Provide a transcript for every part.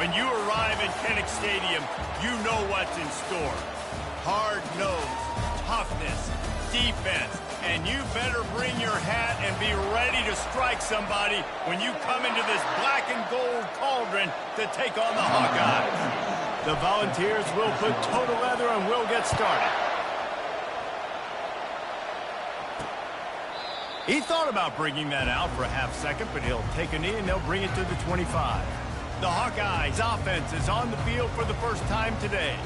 When you arrive at Kinnick Stadium, you know what's in store. Hard nose, toughness, defense, and you better bring your hat and be ready to strike somebody when you come into this black and gold cauldron to take on the Hawkeyes. The Volunteers will put total leather and we'll get started. He thought about bringing that out for a half second, but he'll take a knee and they'll bring it to the 25. The Hawkeyes offense is on the field for the first time today.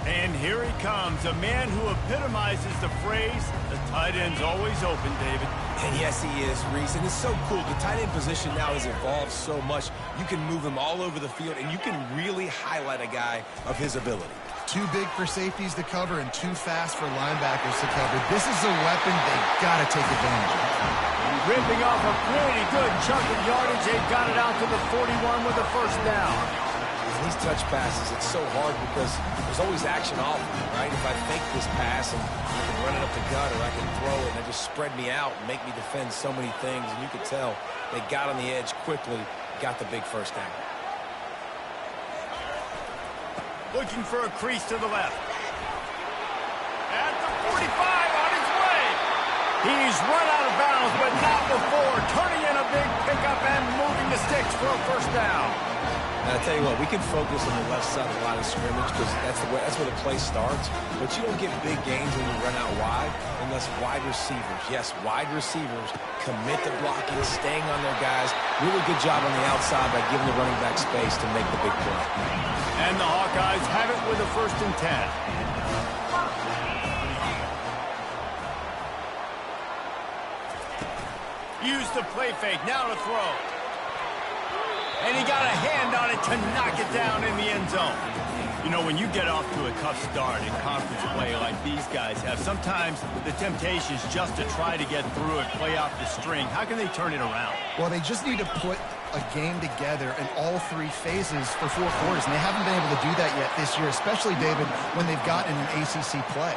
And here he comes, a man who epitomizes the phrase, the tight end's always open, David. And yes, he is, Reese. And it's so cool. The tight end position now has evolved so much. You can move him all over the field, and you can really highlight a guy of his ability. Too big for safeties to cover and too fast for linebackers to cover. This is a weapon they've got to take advantage of. Ripping off a pretty good chunk of yardage. They got it out to the 41 with a first down. These touch passes, it's so hard because there's always action off, right? If I fake this pass and I can run it up the gut or I can throw it and they just spread me out and make me defend so many things. And you could tell they got on the edge quickly, got the big first down. Looking for a crease to the left. At the 45 on his way. He's run out of bounds, but not before. Turning in a big pickup and moving the sticks for a first down. And I tell you what, we can focus on the left side of the line of scrimmage because that's where the play starts. But you don't get big gains when you run out wide unless wide receivers, yes, wide receivers commit to blocking, staying on their guys. Really good job on the outside by giving the running back space to make the big play. And the Hawkeyes have it with a 1st and 10. Use the play fake, now to throw. And he got a hand on it to knock it down in the end zone. You know, when you get off to a tough start in conference play like these guys have, sometimes the temptation is just to try to get through it, play off the string. How can they turn it around? Well, they just need to put a game together in all 3 phases for 4 quarters, and they haven't been able to do that yet this year, especially, David, when they've gotten an ACC play.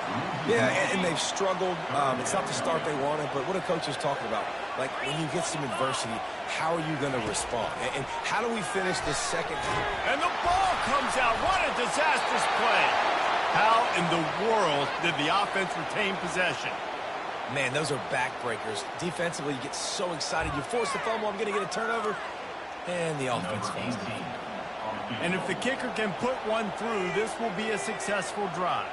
Yeah, and they've struggled. It's not the start they wanted, but what a coach is talking about. Like, when you get some adversity, how are you going to respond? And how do we finish this second half? And the ball comes out. What a disastrous play. How in the world did the offense retain possession? Man, those are backbreakers. Defensively, you get so excited. You force the fumble, I'm going to get a turnover. And the offense falls down. And if the kicker can put one through, this will be a successful drive.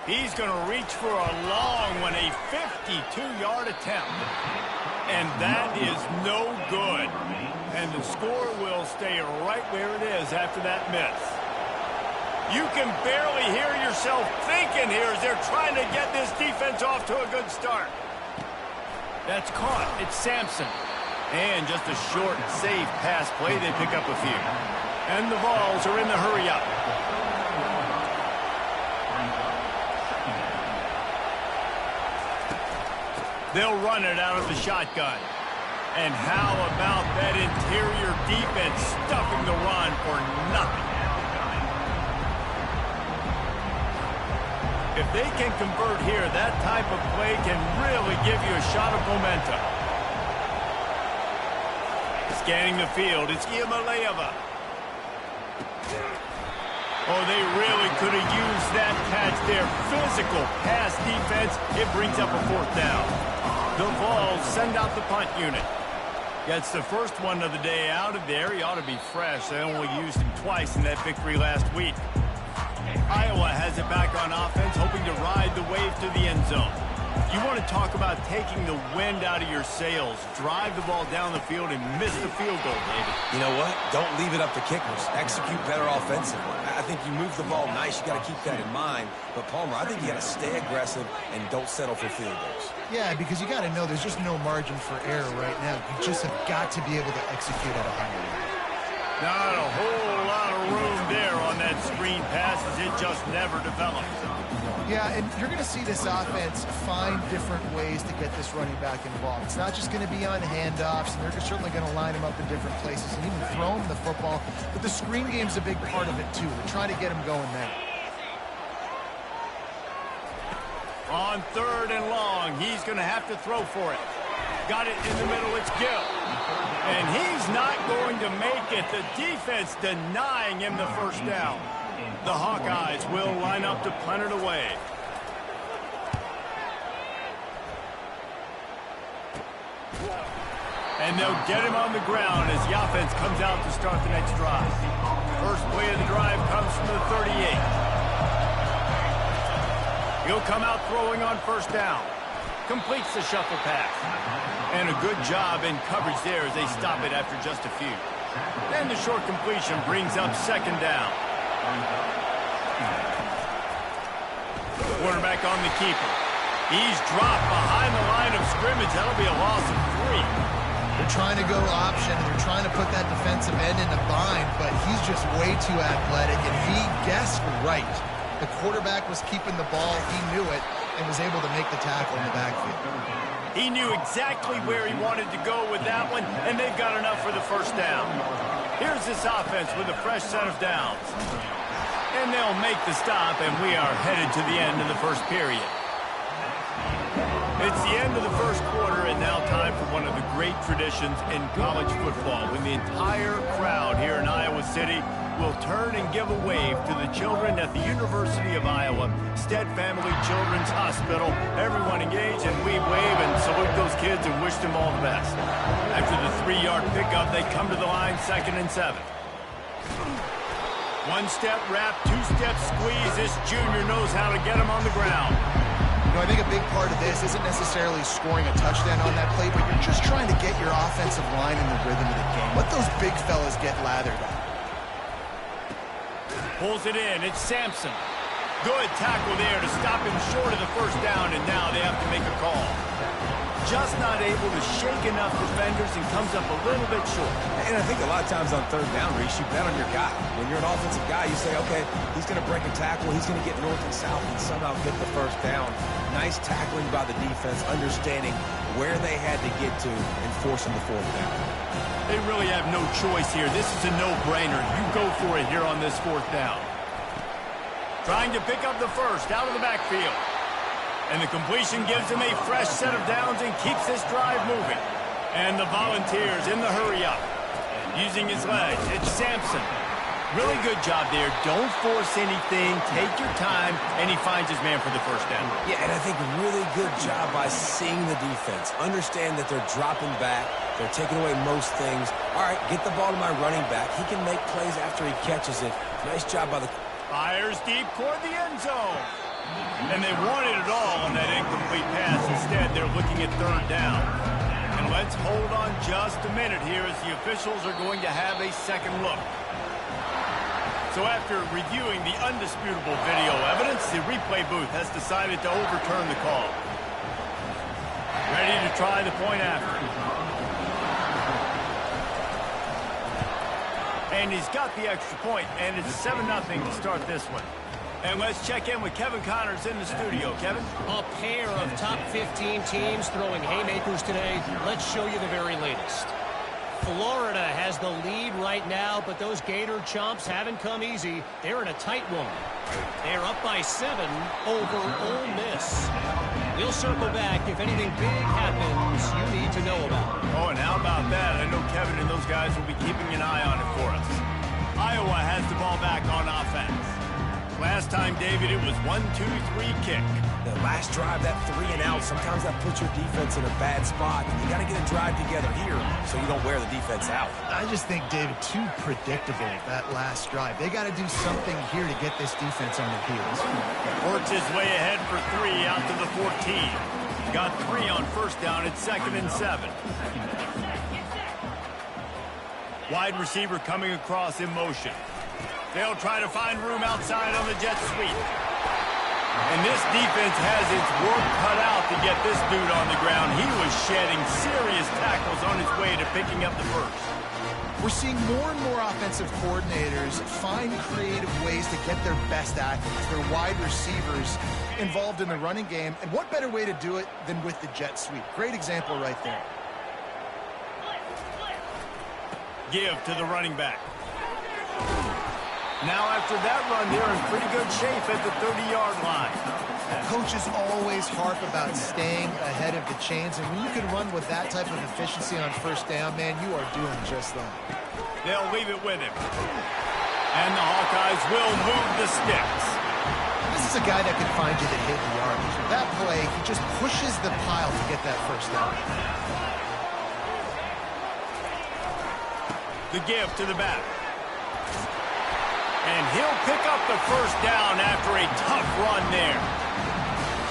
He's going to reach for a long one, a 52-yard attempt. And that is no good. And the score will stay right where it is after that miss. You can barely hear yourself thinking here as they're trying to get this defense off to a good start. That's caught. It's Sampson. And just a short, safe pass play. They pick up a few. And the Vols are in the hurry-up. They'll run it out of the shotgun. And how about that interior defense stuffing the run for nothing? If they can convert here, that type of play can really give you a shot of momentum. Scanning the field, it's Iamaleava. Oh, they really could have used that catch there. Physical pass defense. It brings up a 4th down. The Vols send out the punt unit. Gets the first one of the day out of there. He ought to be fresh. They only used him twice in that victory last week. Iowa has it back on offense, hoping to ride the wave to the end zone. You want to talk about taking the wind out of your sails. Drive the ball down the field and miss the field goal, David. You know what? Don't leave it up to kickers. Execute better offensively. I think you move the ball nice. You got to keep that in mind. But, Palmer, I think you got to stay aggressive and don't settle for field goals. Yeah, because you got to know there's just no margin for error right now. You just have got to be able to execute at a high level. Not a whole lot of room there on that screen pass as it just never developed. Yeah, and you're going to see this offense find different ways to get this running back involved. It's not just going to be on handoffs, and they're certainly going to line him up in different places and even throw him the football. But the screen game's a big part of it, too. They're trying to get him going there. On 3rd and long, he's going to have to throw for it. Got it in the middle, it's Gill. And he's not going to make it. The defense denying him the first down. The Hawkeyes will line up to punt it away. And they'll get him on the ground as the offense comes out to start the next drive. First play of the drive comes from the 38. He'll come out throwing on first down. Completes the shuffle pass. And a good job in coverage there as they stop it after just a few. And the short completion brings up second down. Quarterback on the keeper. He's dropped behind the line of scrimmage. That'll be a loss of 3. They're trying to go option, and they're trying to put that defensive end in a bind, but he's just way too athletic, and he guessed right. The quarterback was keeping the ball. He knew it and was able to make the tackle in the backfield. He knew exactly where he wanted to go with that one, and they've got enough for the first down. Here's this offense with a fresh set of downs. And they'll make the stop, and we are headed to the end of the first period. It's the end of the first quarter, and now time for one of the great traditions in college football, when the entire crowd here in Iowa City will turn and give a wave to the children at the University of Iowa, Stead Family Children's Hospital. Everyone engaged, and we wave and salute those kids and wish them all the best. After the 3-yard pickup, they come to the line, 2nd and 7. One-step wrap, two-step squeeze. This junior knows how to get him on the ground. You know, I think a big part of this isn't necessarily scoring a touchdown on that play, but you're just trying to get your offensive line in the rhythm of the game. Let those big fellas get lathered up. Pulls it in. It's Sampson. Good tackle there to stop him short of the first down, and now they have to make a call. Just not able to shake enough defenders and comes up a little bit short. And I think a lot of times on third down, Reese, you bet on your guy. When you're an offensive guy, you say, okay, he's going to break a tackle, he's going to get north and south and somehow get the first down. Nice tackling by the defense, understanding where they had to get to and forcing the fourth down. They really have no choice here. This is a no-brainer. You go for it here on this fourth down. Trying to pick up the first out of the backfield. And the completion gives him a fresh set of downs and keeps this drive moving. And the Volunteers in the hurry-up. Using his legs, it's Sampson. Really good job there. Don't force anything. Take your time. And he finds his man for the first down. Yeah, and I think really good job by seeing the defense. Understand that they're dropping back. They're taking away most things. All right, get the ball to my running back. He can make plays after he catches it. Nice job by the... Fires deep toward the end zone. And they wanted it all on that incomplete pass. Instead, they're looking at third down. And let's hold on just a minute here as the officials are going to have a second look. So after reviewing the undisputable video evidence, the replay booth has decided to overturn the call. Ready to try the point after. And he's got the extra point, and it's 7-0 to start this one. And let's check in with Kevin Connors in the studio. Kevin? A pair of top 15 teams throwing haymakers today. Let's show you the very latest. Florida has the lead right now, but those Gator chumps haven't come easy. They're in a tight one. They're up by 7 over Ole Miss. We'll circle back if anything big happens you need to know about. Oh, and how about that? I know Kevin and those guys will be keeping an eye on it for us. Iowa has the ball back on offense. Last time, David, it was 1-2-3 kick. The last drive, that 3-and-out, sometimes that puts your defense in a bad spot. You got to get a drive together here so you don't wear the defense out. I just think, David, too predictable, that last drive. They got to do something here to get this defense on their heels. Works his way ahead for 3 out to the 14. Got 3 on first down at 2nd and 7. Wide receiver coming across in motion. They'll try to find room outside on the jet sweep. And this defense has its work cut out to get this dude on the ground. He was shedding serious tackles on his way to picking up the first. We're seeing more and more offensive coordinators find creative ways to get their best athletes, their wide receivers involved in the running game. And what better way to do it than with the jet sweep? Great example right there. Give to the running back. Now after that run, they're in pretty good shape at the 30-yard line. Coaches always harp about staying ahead of the chains, and when you can run with that type of efficiency on first down, man, you are doing just that. They'll leave it with him. And the Hawkeyes will move the sticks. This is a guy that can find you the hidden yardage. That play, he just pushes the pile to get that first down. The give to the back. And he'll pick up the first down after a tough run there.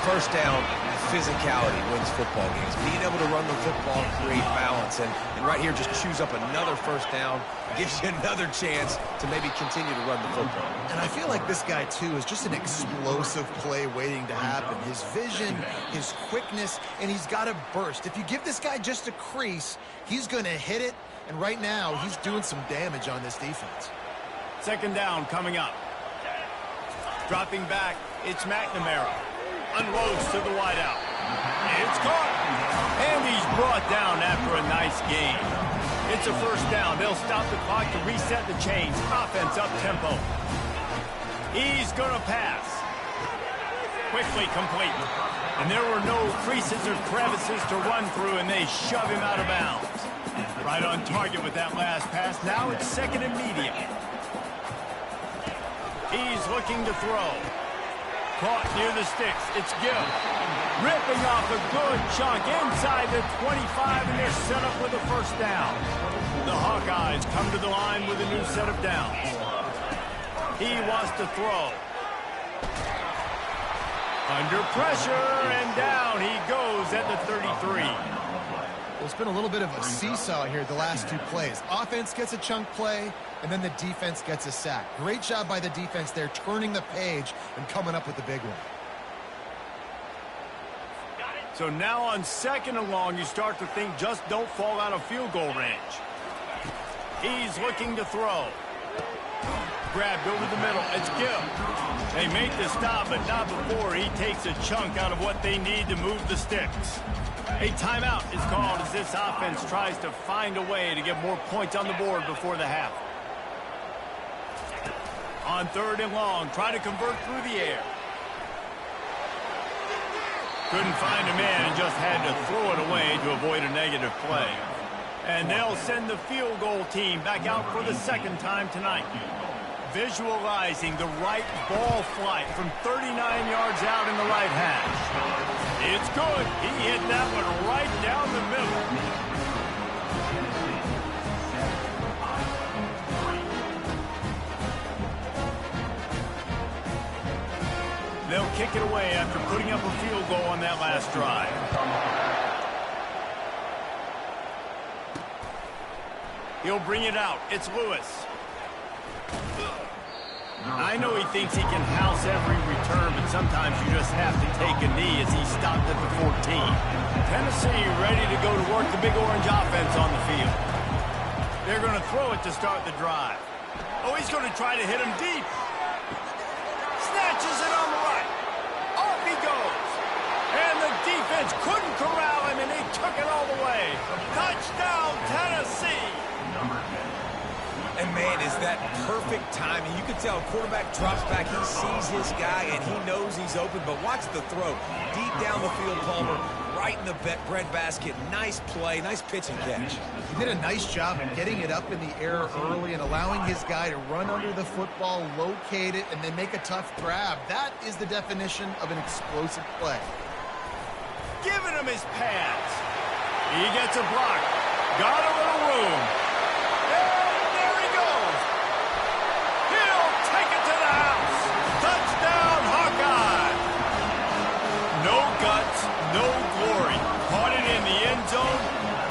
First down, physicality wins football games. Being able to run the football, create balance, and right here just chews up another first down, gives you another chance to maybe continue to run the football. And I feel like this guy, too, is just an explosive play waiting to happen. His vision, his quickness, and he's got a burst. If you give this guy just a crease, he's going to hit it, and right now he's doing some damage on this defense. Second down coming up. Dropping back, it's McNamara. Unloads to the wideout. It's caught. And he's brought down after a nice gain. It's a first down. They'll stop the clock to reset the chains. Offense up tempo. He's going to pass. Quickly complete. And there were no creases or crevices to run through, and they shove him out of bounds. Right on target with that last pass. Now it's second and medium. He's looking to throw. Caught near the sticks. It's Gill. Ripping off a good chunk inside the 25, and they're set up with a first down. The Hawkeyes come to the line with a new set of downs. He wants to throw. Under pressure, and down he goes at the 33. Well, it's been a little bit of a seesaw here the last two plays. Offense gets a chunk play, and then the defense gets a sack. Great job by the defense there, turning the page and coming up with the big one. So now on second and long, you start to think just don't fall out of field goal range. He's looking to throw. Grabbed over the middle. It's Gill. They make the stop, but not before he takes a chunk out of what they need to move the sticks. A timeout is called as this offense tries to find a way to get more points on the board before the half. On third and long, try to convert through the air. Couldn't find a man and just had to throw it away to avoid a negative play. And they'll send the field goal team back out for the second time tonight. Visualizing the right ball flight from 39 yards out in the right hash. It's good. He hit that one right down the middle. They'll kick it away after putting up a field goal on that last drive. He'll bring it out. It's Lewis. I know he thinks he can house every return, but sometimes you just have to take a knee as he stopped at the 14. Tennessee ready to go to work the big orange offense on the field. They're going to throw it to start the drive. Oh, he's going to try to hit him deep. Snatches it on the right. Off he goes. And the defense couldn't corral him, and he took it all the way. Touchdown, Tennessee. And, man, is that perfect timing. You can tell quarterback drops back. He sees his guy, and he knows he's open. But watch the throw. Deep down the field, Palmer, right in the breadbasket. Nice play, nice pitch and catch. He did a nice job of getting it up in the air early and allowing his guy to run under the football, locate it, and then make a tough grab. That is the definition of an explosive play. Giving him his pads. He gets a block. Got a little room. And there he goes. He'll take it to the house. Touchdown, Hawkeye. No guts, no glory. Caught it in the end zone.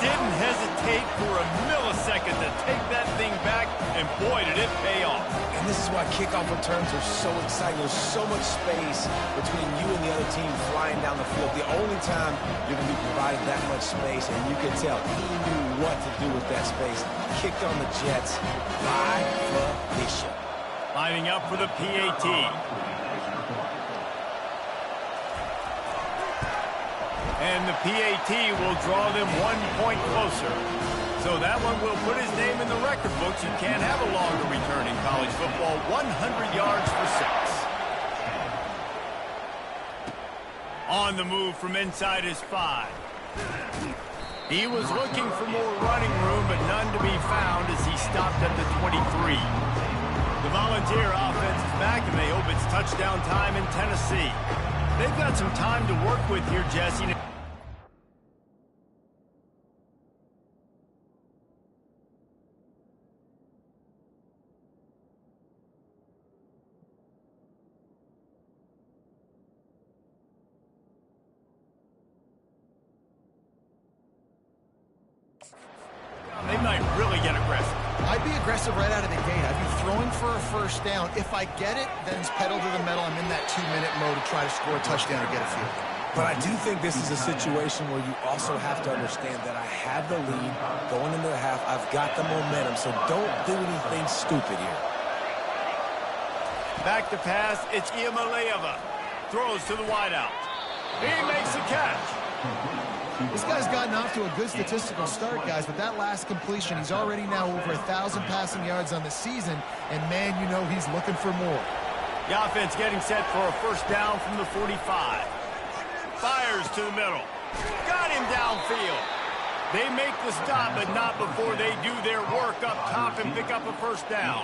Didn't hesitate for a millisecond to take that thing back, and boy, did it pay off. And this is why kickoff returns are so exciting. There's so much space between you and the other team flying down the field. The only time you're going to be provided that much space, and you can tell he knew what to do with that space. Kicked on the Jets by position. Lining up for the PAT. And the PAT will draw them 1 point closer. So that one will put his name in the record books. You can't have a longer return in college football. 100 yards for 6. On the move from inside his 5. He was looking for more running room, but none to be found as he stopped at the 23. The Volunteer offense is back, and they hope it's touchdown time in Tennessee. They've got some time to work with here, Jesse. They might really get aggressive. I'd be aggressive right out of the gate. I'd be throwing for a first down. If I get it, then it's pedal to the metal. I'm in that 2-minute mode to try to score a touchdown or get a field goal. But I do think this is a situation where you also have to understand that I have the lead going into the half. I've got the momentum, so don't do anything stupid here. Back to pass, it's Iamaleava. Throws to the wideout. He makes the catch. This guy's gotten off to a good statistical start, guys, but that last completion, he's already now over 1,000 passing yards on the season, and man, you know he's looking for more. The offense getting set for a first down from the 45. Fires to the middle. Got him downfield. They make the stop, but not before they do their work up top and pick up a first down.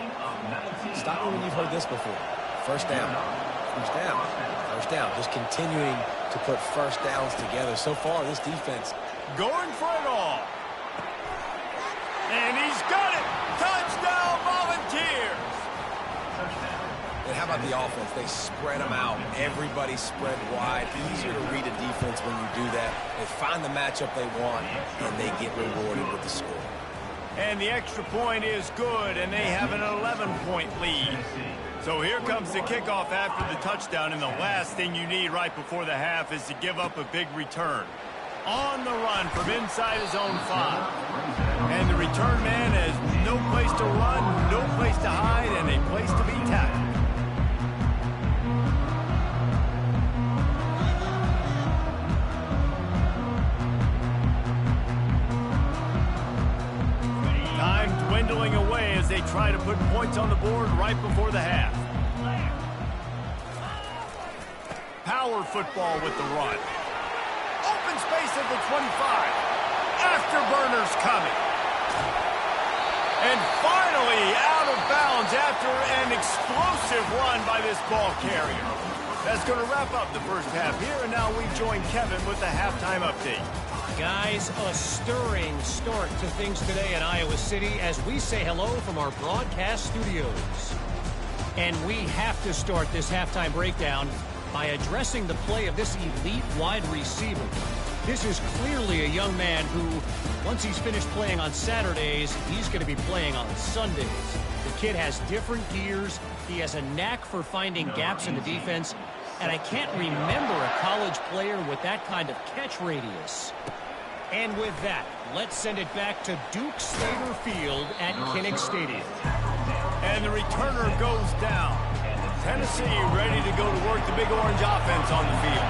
Stop me when you've heard this before. First down. First down. First down. Just continuing to put first downs together. So far, this defense going for it all. And he's got it. Touchdown, Volunteers. And how about the offense? They spread them out. Everybody spread wide. Easier to read a defense when you do that. They find the matchup they want, and they get rewarded with the score. And the extra point is good, and they have an 11-point lead. So here comes the kickoff after the touchdown, and the last thing you need right before the half is to give up a big return. On the run from inside his own 5. And the return man has no place to run, no place to hide, and a place to be tackled. Time dwindling away as they try to put points on the board right before the half. Power football with the run. Open space at the 25. Afterburners coming. And finally out of bounds after an explosive run by this ball carrier. That's going to wrap up the first half here, and now we join Kevin with the halftime update. Guys, a stirring start to things today in Iowa City as we say hello from our broadcast studios. And we have to start this halftime breakdown by addressing the play of this elite wide receiver. This is clearly a young man who, once he's finished playing on Saturdays, he's going to be playing on Sundays. The kid has different gears. He has a knack for finding gaps in the defense. And I can't remember a college player with that kind of catch radius. And with that, let's send it back to Duke Snider Field at Kinnick Stadium. And the returner goes down. Tennessee ready to go to work the Big Orange offense on the field.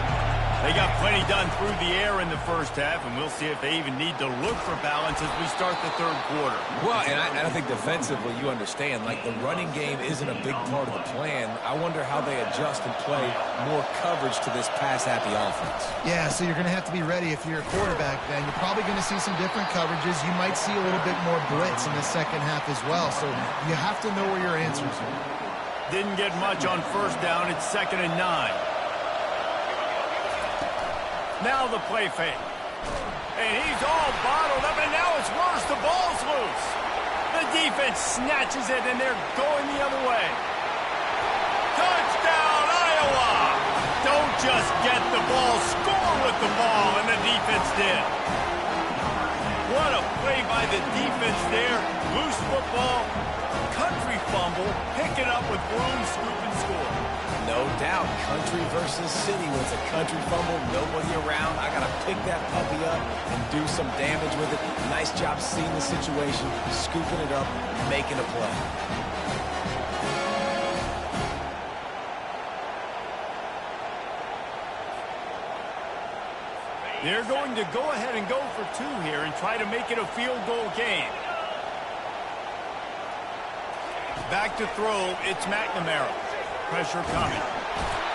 They got plenty done through the air in the first half, and we'll see if they even need to look for balance as we start the third quarter. Well, and I think defensively, you understand, like the running game isn't a big part of the plan. I wonder how they adjust and play more coverage to this pass-happy offense. Yeah, so you're going to have to be ready if you're a quarterback then. You're probably going to see some different coverages. You might see a little bit more blitz in the second half as well, so you have to know where your answers are. Didn't get much on first down. It's 2nd and 9. Now the play fake. And he's all bottled up, and now it's worse. The ball's loose. The defense snatches it, and they're going the other way. Touchdown, Iowa! Don't just get the ball, score with the ball, and the defense did. What a play by the defense there. Loose football, country fumble, pick it up with room, scoop, and score. No doubt, country versus city was a country fumble, nobody around. I got to pick that puppy up and do some damage with it. Nice job seeing the situation, scooping it up, making a play. They're going to go ahead and go for 2 here and try to make it a field goal game. Back to throw, it's McNamara. Pressure coming.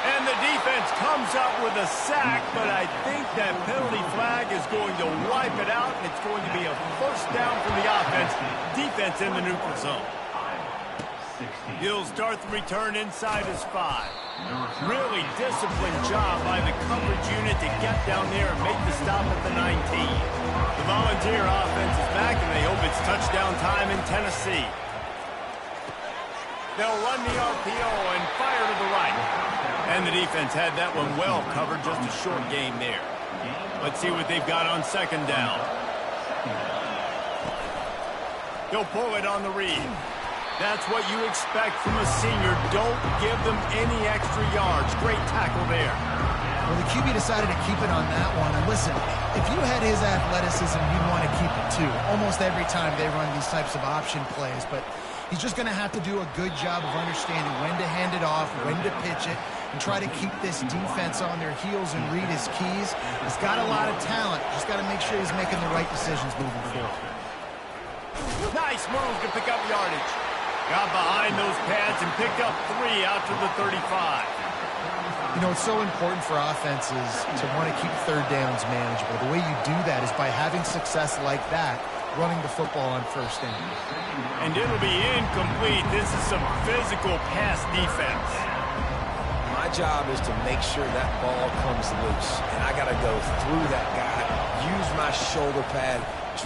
And the defense comes up with a sack, but I think that penalty flag is going to wipe it out, and it's going to be a first down from the offense. Defense in the neutral zone. He'll start the return inside his 5. Really disciplined job by the coverage unit to get down there and make the stop at the 19. The Volunteer offense is back, and they hope it's touchdown time in Tennessee. They'll run the RPO and fire to the right. And the defense had that one well covered, just a short game there. Let's see what they've got on second down. He'll pull it on the read. That's what you expect from a senior. Don't give them any extra yards. Great tackle there. Well, the QB decided to keep it on that one. And listen, if you had his athleticism, you'd want to keep it too. Almost every time they run these types of option plays. But he's just going to have to do a good job of understanding when to hand it off, when to pitch it, and try to keep this defense on their heels and read his keys. He's got a lot of talent. Just got to make sure he's making the right decisions moving forward. Nice move to pick up yardage. Got behind those pads and picked up 3 out to the 35. You know, it's so important for offenses to want to keep third downs manageable. The way you do that is by having success like that, running the football on first down. And it'll be incomplete. This is some physical pass defense. My job is to make sure that ball comes loose, and I got to go through that guy, use my shoulder pad,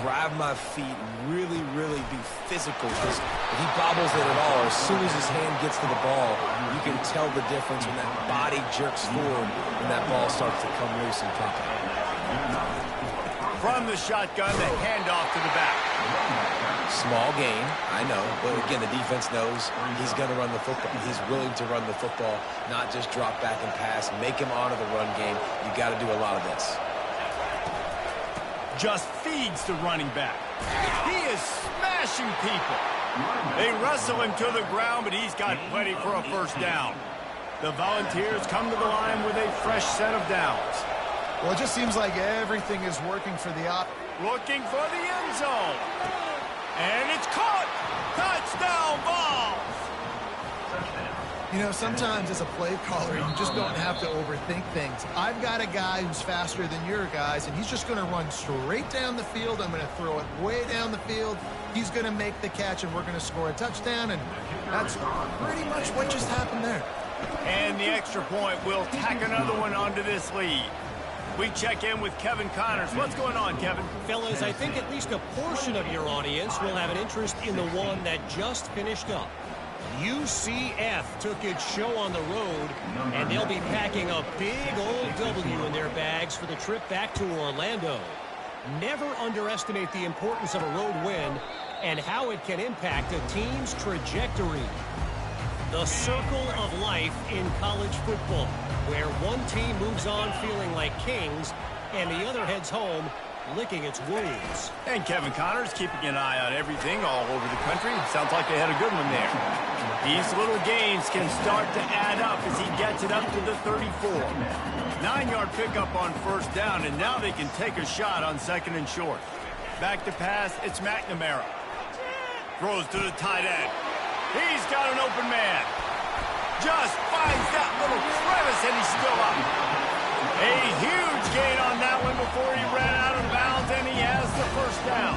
drive my feet, really, really be physical, because if he bobbles it at all, as soon as his hand gets to the ball, you can tell the difference when that body jerks forward and that ball starts to come loose and pop out. From the shotgun, the handoff to the back. Small gain, I know, but again, the defense knows he's going to run the football. He's willing to run the football, not just drop back and pass, make him honor the run game. You got to do a lot of this. Just feeds the running back. He is smashing people. They wrestle him to the ground, but he's got plenty for a first down. The Volunteers come to the line with a fresh set of downs. Well, it just seems like everything is working for the Looking for the end zone. And it's caught. Touchdown, Vols. You know, sometimes as a play caller, you just don't have to overthink things. I've got a guy who's faster than your guys, and he's just going to run straight down the field. I'm going to throw it way down the field. He's going to make the catch, and we're going to score a touchdown, and that's pretty much what just happened there. And the extra point will tack another one onto this lead. We check in with Kevin Connors. What's going on, Kevin? Fellas, I think at least a portion of your audience will have an interest in the one that just finished up. UCF took its show on the road, and they'll be packing a big old W in their bags for the trip back to Orlando. Never underestimate the importance of a road win and how it can impact a team's trajectory. The circle of life in college football, where one team moves on feeling like kings and the other heads home licking its wounds. And Kevin Connors keeping an eye on everything all over the country. Sounds like they had a good one there. These little gains can start to add up as he gets it up to the 34. 9-yard pickup on first down, and now they can take a shot on second and short. Back to pass, it's McNamara. Throws to the tight end. He's got an open man. Just finds that little crevice, and he's still up. A huge gain on that one before he ran out of bounds, and he has the first down.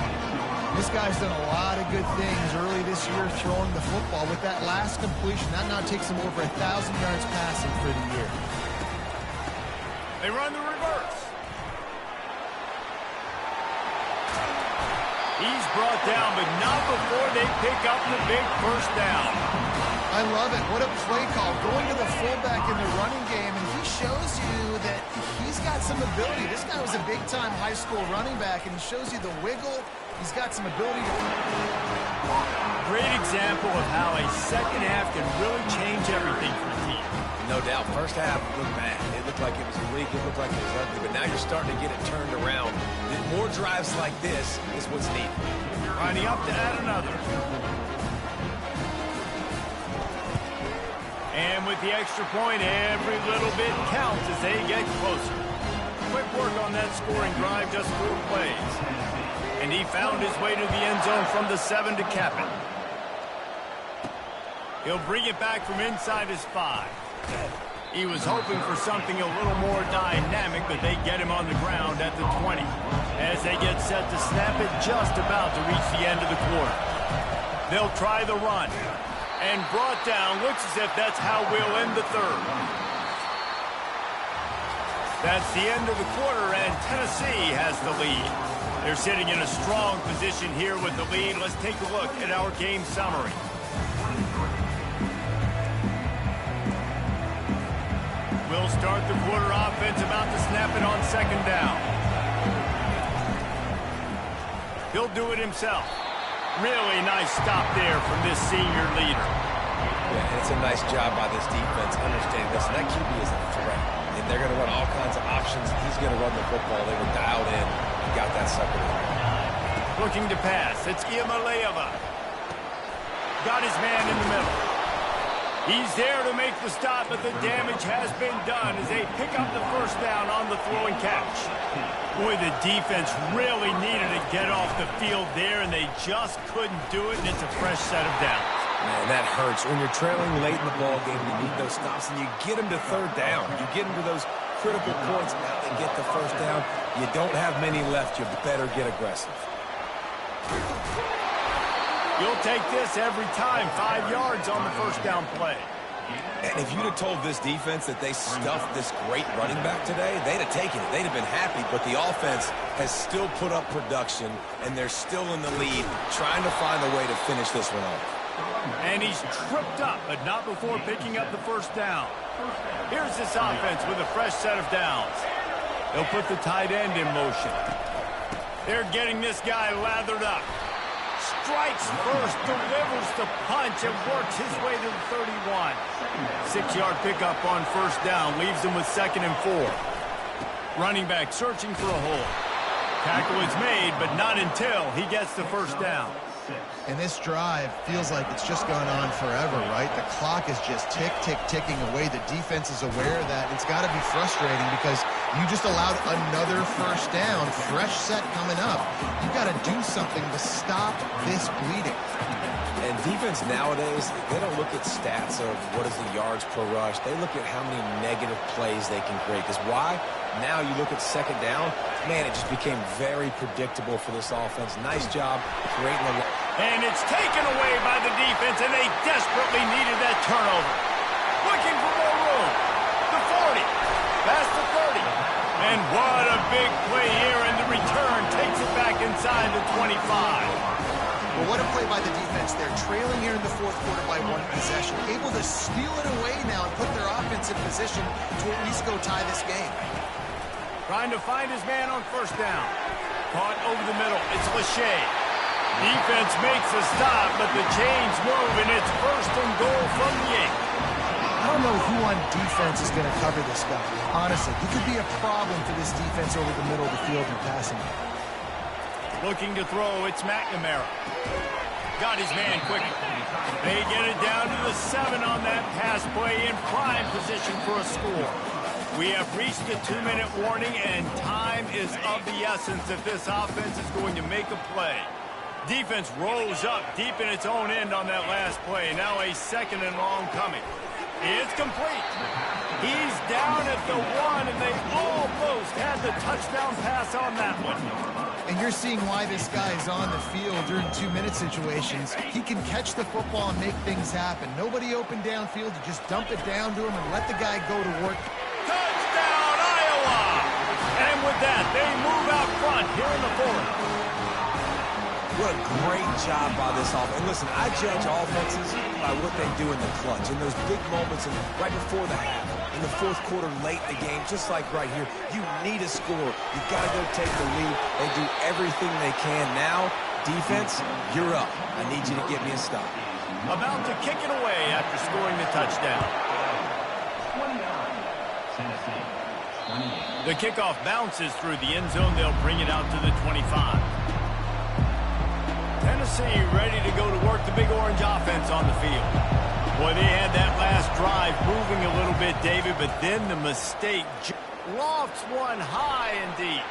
This guy's done a lot of good things early this year throwing the football. With that last completion, that now takes him over 1,000 yards passing for the year. They run the reverse. He's brought down, but not before they pick up the big first down. I love it. What a play call. Going to the fullback in the running game, and he shows you that he's got some ability. This guy was a big-time high school running back, and he shows you the wiggle. He's got some ability to... Great example of how a second half can really change everything for a team. No doubt. First half looked bad. It looked like it was weak. It looked like it was ugly. But now you're starting to get it turned around. More drives like this is what's needed. Lining up to add another. And with the extra point, every little bit counts as they get closer. quick work on that scoring drive, just 4 plays. And he found his way to the end zone from the 7 to cap it. He'll bring it back from inside his 5. He was hoping for something a little more dynamic, but they get him on the ground at the 20. As they get set to snap it, just about to reach the end of the quarter. They'll try the run. And brought down, looks as if that's how we'll end the third. That's the end of the quarter, and Tennessee has the lead. They're sitting in a strong position here with the lead. Let's take a look at our game summary. We'll start the quarter offense about to snap it on 2nd down. He'll do it himself. Really nice stop there from this senior leader. Yeah, and it's a nice job by this defense understanding this. And that QB is a threat. And they're going to run all kinds of options. He's going to run the football. They were dialed in and got that sucker in. Looking to pass. It's Iamaleava. Got his man in the middle. He's there to make the stop, but the damage has been done as they pick up the 1st down on the throw and catch. Boy, the defense really needed to get off the field there, and they just couldn't do it, and it's a fresh set of downs. Man, that hurts. When you're trailing late in the ball game, you need those stops, and you get them to 3rd down. You get them to those critical points. Now they get the 1st down. You don't have many left. You better get aggressive. You'll take this every time. 5 yards on the 1st down play. And if you'd have told this defense that they stuffed this great running back today, they'd have taken it. They'd have been happy. But the offense has still put up production, and they're still in the lead, trying to find a way to finish this one off. And he's tripped up, but not before picking up the 1st down. Here's this offense with a fresh set of downs. They'll put the tight end in motion. They're getting this guy lathered up. Strikes first, delivers the punch, and works his way to the 31. 6-yard pickup on 1st down, leaves him with 2nd and 4. Running back searching for a hole. Tackle is made, but not until he gets the 1st down. And this drive feels like it's just gone on forever, right? The clock is just ticking away. The defense is aware of that. It's got to be frustrating because you just allowed another 1st down, fresh set coming up. You got to do something to stop this bleeding. And defense nowadays, they don't look at stats of what is the yards per rush. They look at how many negative plays they can create. Because why? Now you look at 2nd down, man, it just became very predictable for this offense. Nice job creating the... And it's taken away by the defense, and they desperately needed that turnover. Looking for more room. The 40, past the 30. And what a big play here, and the return takes it back inside the 25. Well, what a play by the defense. They're trailing here in the 4th quarter by 1 possession, able to steal it away now and put their offense in position to at least go tie this game. Trying to find his man on 1st down. Caught over the middle. It's Lachey. Defense makes a stop, but the chains move, and it's 1st and goal from the 8. I don't know who on defense is going to cover this guy. Honestly, he could be a problem for this defense over the middle of the field and passing. Looking to throw, it's McNamara. Got his man quickly. They get it down to the 7 on that pass play, in prime position for a score. We have reached the 2-minute warning, and time is of the essence if this offense is going to make a play. Defense rolls up deep in its own end on that last play. Now a 2nd and long coming. It's complete. He's down at the 1, and they almost had the touchdown pass on that one. And you're seeing why this guy is on the field during 2-minute situations. He can catch the football and make things happen. Nobody open downfield, you just dump it down to him and let the guy go to work. Touchdown, Iowa! And with that, they move out front here in the 4th. What a great job by this offense. And listen, I judge offenses by what they do in the clutch, in those big moments and right before the half, in the 4th quarter, late in the game, just like right here. You need a score. You've got to go take the lead. They do everything they can. Now, defense, you're up. I need you to get me a stop. About to kick it away after scoring the touchdown. The kickoff bounces through the end zone. They'll bring it out to the 25. Tennessee ready to go to work the Big Orange offense on the field. Boy, they had that last drive moving a little bit, David, but then the mistake. Lofts one high and deep.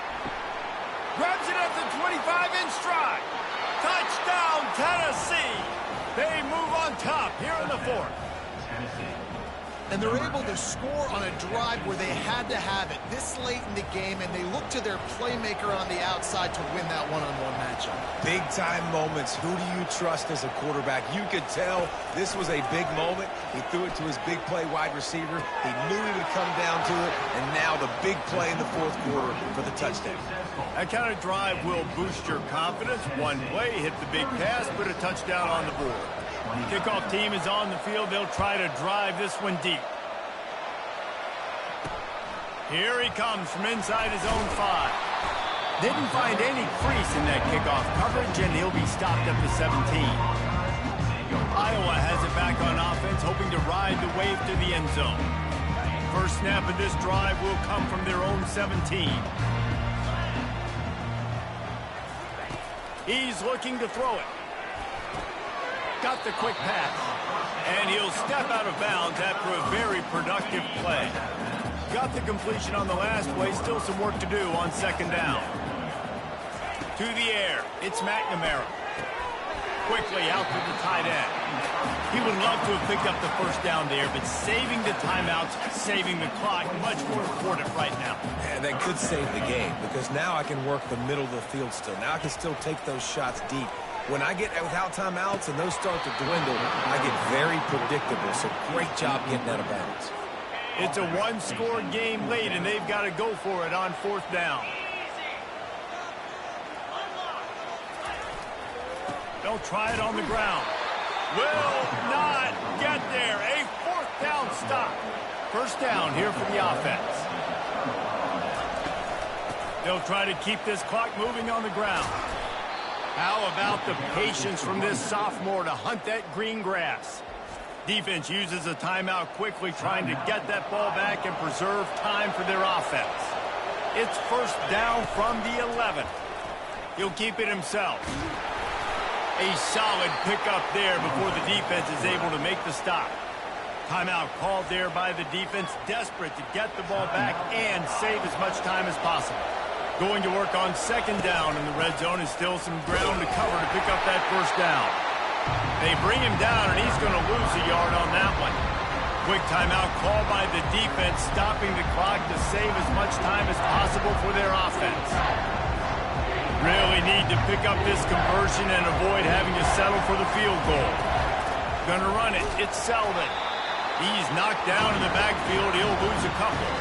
Grabs it at the 25 in stride. Touchdown, Tennessee. They move on top here in the fourth. And they're able to score on a drive where they had to have it this late in the game, and they look to their playmaker on the outside to win that one-on-one matchup. Big-time moments. Who do you trust as a quarterback? You could tell this was a big moment. He threw it to his big play wide receiver. He knew he would come down to it, and now the big play in the fourth quarter for the touchdown. That kind of drive will boost your confidence. One play, hit the big pass, put a touchdown on the board. Kickoff team is on the field. They'll try to drive this one deep. Here he comes from inside his own 5. Didn't find any crease in that kickoff coverage, and he'll be stopped at the 17. Iowa has it back on offense, hoping to ride the wave to the end zone. First snap of this drive will come from their own 17. He's looking to throw it. Got the quick pass. And he'll step out of bounds after a very productive play. Got the completion on the last play. Still some work to do on second down. To the air. It's McNamara. Quickly out to the tight end. He would love to have picked up the first down there, but saving the timeouts, saving the clock, much more important right now. And that could save the game, because now I can work the middle of the field still. Now I can still take those shots deep. When I get without timeouts and those start to dwindle, I get very predictable. So great job getting out of bounds. It's a one-score game late, and they've got to go for it on fourth down. They'll try it on the ground. Will not get there. A fourth down stop. First down here for the offense. They'll try to keep this clock moving on the ground. How about the patience from this sophomore to hunt that green grass? Defense uses a timeout quickly, trying to get that ball back and preserve time for their offense. It's first down from the 11. He'll keep it himself. A solid pickup there before the defense is able to make the stop. Timeout called there by the defense, desperate to get the ball back and save as much time as possible. Going to work on second down in the red zone, is still some ground to cover to pick up that first down. They bring him down, and he's going to lose a yard on that one. Quick timeout called by the defense, stopping the clock to save as much time as possible for their offense. Really need to pick up this conversion and avoid having to settle for the field goal. Going to run it. It's Selden. He's knocked down in the backfield. He'll lose a couple.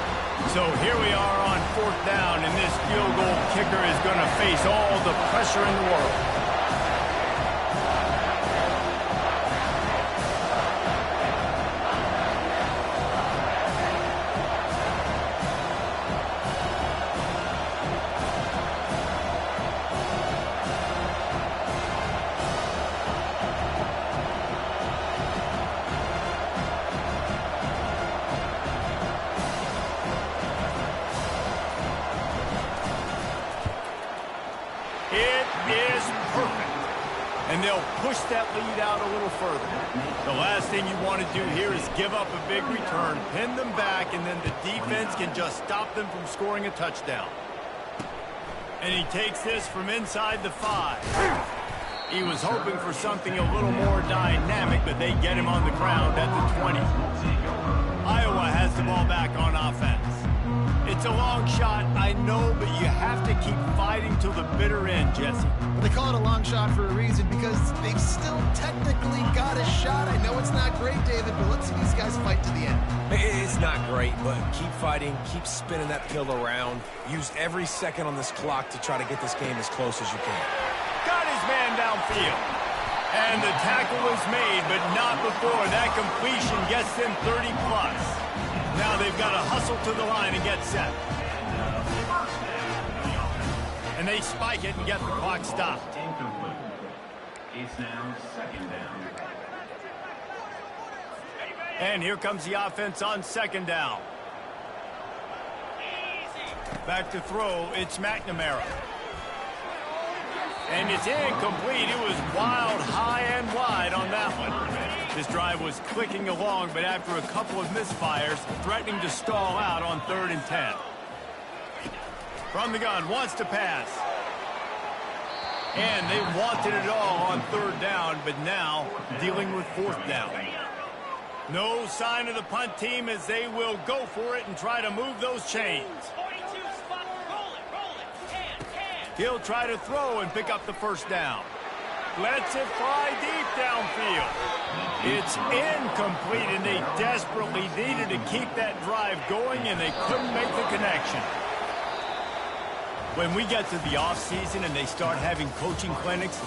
So here we are on fourth down, and this field goal kicker is going to face all the pressure in the world. And they'll push that lead out a little further. The last thing you want to do here is give up a big return, pin them back, and then the defense can just stop them from scoring a touchdown. And he takes this from inside the 5. He was hoping for something a little more dynamic, but they get him on the ground at the 20. Iowa has the ball back on offense. It's a long shot, I know, but you have to keep fighting till the bitter end, Jesse. Well, they call it a long shot for a reason, because they've still technically got a shot. I know it's not great, David, but let's see these guys fight to the end. It's not great, but keep fighting, keep spinning that pill around. Use every second on this clock to try to get this game as close as you can. Got his man downfield. And the tackle is made, but not before that completion gets them 30+. Now they've got to hustle to the line and get set. And they spike it and get the clock stopped. It's now second down. And here comes the offense on second down. Back to throw, it's McNamara. And it's incomplete. It was wild, high and wide on that one. This drive was clicking along, but after a couple of misfires, threatening to stall out on 3rd and 10. From the gun, wants to pass. And they wanted it all on third down, but now dealing with fourth down. No sign of the punt team as they will go for it and try to move those chains. He'll try to throw and pick up the first down. Lets it fly deep downfield. It's incomplete, and they desperately needed to keep that drive going, and they couldn't make the connection. When we get to the offseason and they start having coaching clinics,